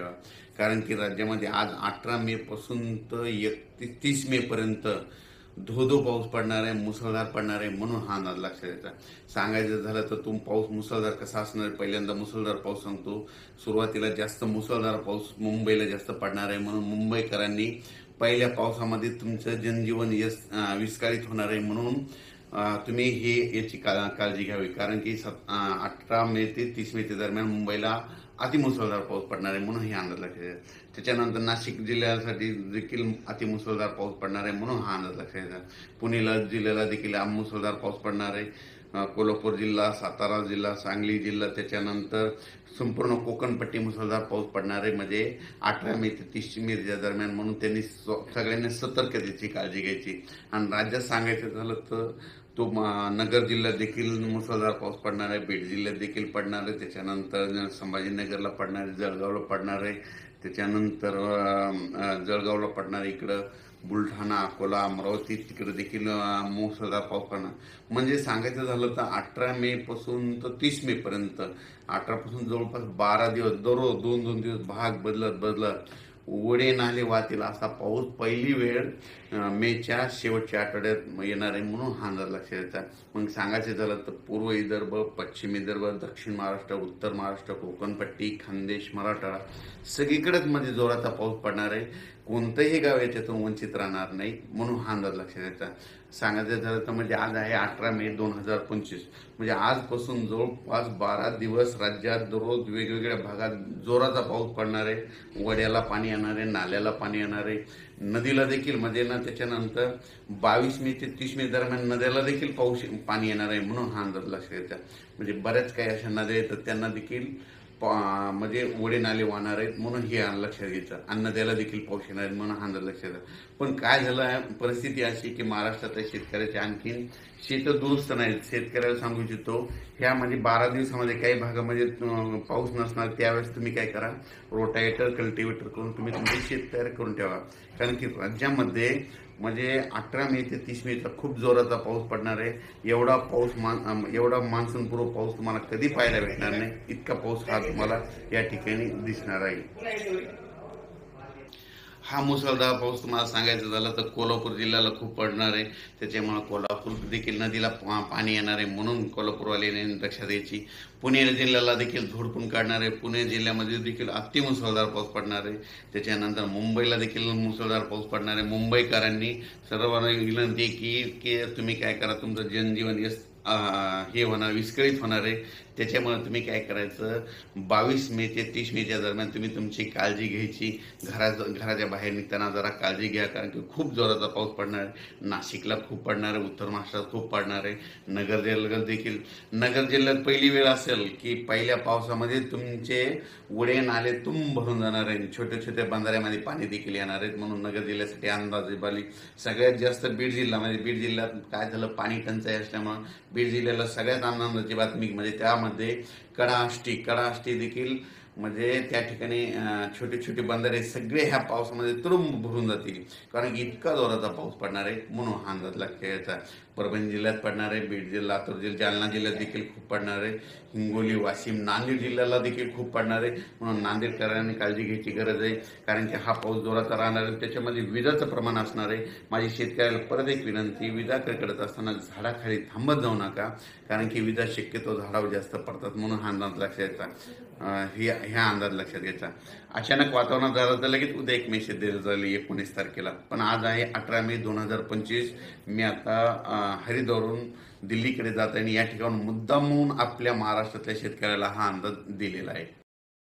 ठेवा, कारण की राज्यामध्ये आज 18 मे पासून तर 31 मे पर्यंत धो पाऊस पडणार आहे, मुसळधार पडणार आहे, म्हणून हा अंदाज लक्षात द्यायचा. सांगायचं झालं तर पाऊस मुसळधार कसा असणार आहे, पहिल्यांदा मुसळधार पाऊस सांगतो. सुरुवातीला जास्त मुसळधार पाऊस मुंबईला जास्त पडणार आहे, म्हणून मुंबईकरांनी पहिल्या पावसामध्ये तुमचं जनजीवन विस्कळीत होणार आहे, म्हणून तुम्ही याची काळजी घ्यावी, कारण की 18 मे ते 30 मे दरम्यान मुंबईला अतिमुसळधार पाऊस पडणार आहे, म्हणून हे अंदाज लक्षात घ्या. त्याच्यानंतर नाशिक जिल्ह्यासाठी देखील अतिमुसळधार पाऊस पडणार आहे, म्हणून हा अंदाज लक्षात घ्या. पुणे जिल्ह्याला देखील मुसळधार पाऊस पडणार आहे. कोल्हापूर जिल्हा, सातारा जिल्हा, सांगली जिल्हा, त्याच्यानंतर संपूर्ण कोकणपट्टी मुसळधार पाऊस पडणार आहे, म्हणजे 18 मे ते 30 मे दरम्यान, म्हणून त्यांनी सगळ्यांनी सतर्कतेची काळजी घ्यायची. आणि राज्यात सांगायचं झालं तर नगर जिल्ह्यात देखील मुसळधार पाऊस पडणार आहे, बीड जिल्ह्यात देखील पडणार आहे, त्याच्यानंतर संभाजीनगरला पडणार आहे, जळगावला पडणार आहे, त्याच्यानंतर जळगावला पडणार आहे, इकडं बुलढाणा, अकोला, अमरावती तिकडे देखील मुसळधार पाऊस पडणार. म्हणजे सांगायचं झालं तर 18 मे पासून तर 30 मे पर्यंत, 18 पासून जवळपास 12 दिवस दररोज 2-2 दिवस भाग बदलत ओढे नाले वाहतील असा पाऊस पहिली वेळ मेच्या शेवटच्या आठवड्यात येणार आहे, म्हणून हा अंदाज लक्षात द्यायचा. मग सांगायचं झालं तर पूर्व विदर्भ, पश्चिम विदर्भ, दक्षिण महाराष्ट्र, उत्तर महाराष्ट्र, कोकणपट्टी, खानदेश, मराठवाडा सगळीकडेच मध्ये जोराचा पाऊस पडणार आहे. कोणतंही गाव याच्यातून वंचित राहणार नाही, म्हणून हा अंदाज लक्षात द्यायचा. सांगायचं झालं तर म्हणजे आज आहे 18 मे 2025, म्हणजे आजपासून जवळपास 12 दिवस राज्यात दररोज वेगवेगळ्या भागात जोराचा पाऊस पडणार आहे. वड्याला पाणी येणार आहे, नाल्याला पाणी येणार आहे, नदीला देखील, म्हणजे ना त्याच्यानंतर 22 मे ते 30 मे दरम्यान नद्याला देखील पाणी येणार आहे, म्हणून हा अंदाज लक्षात द्यायचा. म्हणजे बऱ्याच काही अशा नद्या आहेत त्यांना देखील म्हणजे ओढे नाले वाहणार आहेत, म्हणून हे लक्षात घ्यायचं. आणि नद्याला देखील पाऊस येणार आहे, म्हणून हा अंदाज लक्षात घ्यायचा. पण काय झालं आहे, परिस्थिती अशी की महाराष्ट्रातल्या शेतकऱ्याचे आणखीन शेतं दुरुस्त नाहीत. शेतकऱ्याला सांगू इच्छितो, ह्या म्हणजे 12 दिवसामध्ये काही भागामध्ये पाऊस नसणार, त्यावेळेस तुम्ही काय करा, रोटावेटर, कल्टिवेटर करून तुम्ही तुमचे शेत तयार करून ठेवा. कारण की राज्यामध्ये म्हणजे 18 मे ते 30 मेचा खूप जोराचा पाऊस पडणार आहे. एवढा मान्सूनपूर्व पाऊस तुम्हाला कधी पाहायला भेटणार नाही, इतका पाऊस हा तुम्हाला या ठिकाणी दिसणार आहे. हा मुसळधार पाऊस तुम्हाला सांगायचं झालं तर कोल्हापूर जिल्ह्याला खूप पडणार आहे, त्याच्यामुळे कोल्हापूर देखील नदीला पाणी येणार आहे, म्हणून कोल्हापूरवाल्यांनी लक्षात द्यायची. पुणे जिल्ह्याला देखील झोडपून काढणार आहे, पुणे जिल्ह्यामध्ये देखील अतिमुसळधार पाऊस पडणार आहे. त्याच्यानंतर मुंबईला देखील मुसळधार पाऊस पडणार आहे. मुंबईकरांनी सर्वांना विनंती की तुम्ही काय करा, तुमचं जनजीवन हे होणार, विस्कळीत होणार आहे. त्याच्यामुळे तुम्ही काय करायचं, 22 मे ते 30 मेच्या दरम्यान तुम्ही तुमची काळजी घ्यायची. घराच्या बाहेर निघताना जरा काळजी घ्या, कारण की खूप जोराचा पाऊस पडणार आहे. नाशिकला खूप पडणार आहे, उत्तर महाराष्ट्रात खूप पडणार आहे, नगर जिल्ह्यात पहिली वेळ असेल की पहिल्या पावसामध्ये तुमचे ओढे नाले भरून जाणार आहे, छोट्या छोट्या बंधाऱ्यामध्ये पाणी देखील येणार आहेत, म्हणून नगर जिल्ह्यासाठी अंदाजे बाली सगळ्यात जास्त बीड जिल्ह्यात काय झालं, पाणी टंचाई असल्यामुळे बीड जिल्ह्याला सगळ्यात आनंदाची बातमी म्हणजे त्यामध्ये कडाष्टी देखील, म्हणजे त्या ठिकाणी छोटे छोटे बंधारे सगळे ह्या पावसामध्ये तुडुंब भरून जातील, कारण की इतका जोराचा पाऊस पडणार आहे, म्हणून हा अंदाज लक्षात घ्यायचा. परभणी जिल्ह्यात पडणार आहे, बीड जिल्हा, लातूर जिल्हा, जालना जिल्ह्यात देखील खूप पडणार आहे, हिंगोली, वाशिम, नांदेड जिल्ह्याला देखील खूप पडणार आहे, म्हणून नांदेडकरांनी काळजी घ्यायची गरज आहे, कारण की हा पाऊस जोराचा राहणार आहे. त्याच्यामध्ये विजाचं प्रमाण असणार आहे. माझी शेतकऱ्याला परत एक विनंती, विजा कडकडत असताना झाडाखाली थांबत जाऊ नका, कारण की विजा शक्यतो झाडावर जास्त पडतात, म्हणून हा अंदाज लक्षात घ्यायचा. ह्या अंदाज लक्षात घ्यायचा. अचानक वातावरणात झालं तर लगेच उद्या एक मेसेज दिला जाईल 19 तारखेला, पण आज आहे 18 मे 2025. मी आता हरिद्वारहून दिल्लीकडे जात आहे आणि या ठिकाणी मुद्दामून आपल्या महाराष्ट्रातल्या शेतकऱ्याला हा अंदाज दिलेला आहे.